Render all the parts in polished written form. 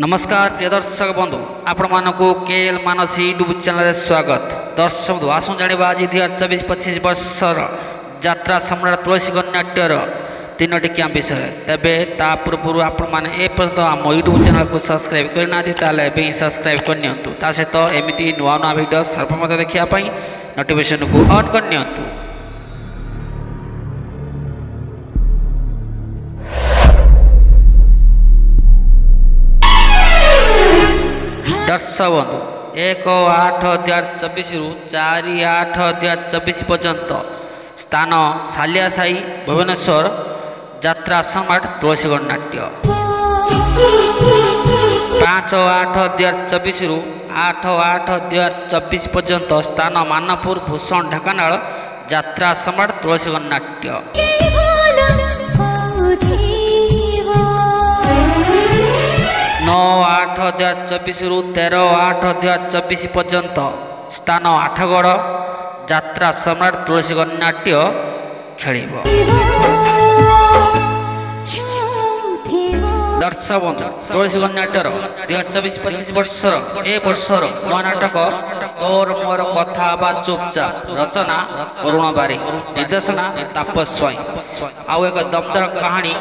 नमस्कार प्रिय दर्शक बंधु आपण मानक केएल मानसी यूट्यूब चैनल स्वागत। दर्शक बंधु आसु जानिबा आज 2024-25 वर्षर यात्रा सम्राट तुलसी नाट्यर तीनोटी कैंप विषय। तेबे ता पूर्व आपण माने ए पर्यंत आम यूट्यूब चैनल को सब्सक्राइब करना ताले एबे सब्सक्राइब करनियंतु। ता सहित एमिति नुआ नुआ वीडियो सर्वप्रथम देखिया पई नोटिफिकेशन को ऑन करनियंतु। दर्शक बंधु 1-8-2024 रु 4-8-2024 पर्यंत स्थान सालिया साई भुवनेश्वर यात्रा सम्राट तुलसी नाट्य। 5-8-2024 रु 8-8-2024 पर्यंत स्थान मानपुर भूषण ढेंकानाल यात्रा सम्राट तुलसी नाट्य। 9-8-2024 रु 13-8-2024 पर्यंत स्थान आठगड़ यात्रा सम्राट तुलसी नाट्य खेलिब। दर्शक बंधु तुलसी नाट्यर 2024-25 वर्षर ए वर्षर नूआ नाटक तोर मोर कथा बा चुपचाप रचना अरुण बारिक निर्देशना तापस स्वाई आउ एक दमदार कहानी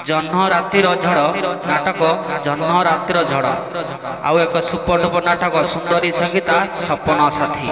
जह्न रातिर झड़ नाटक जह्न रातिर झड़ आउ एक सुपर डुपर नाटक सुंदरी संगीता सपन साथी।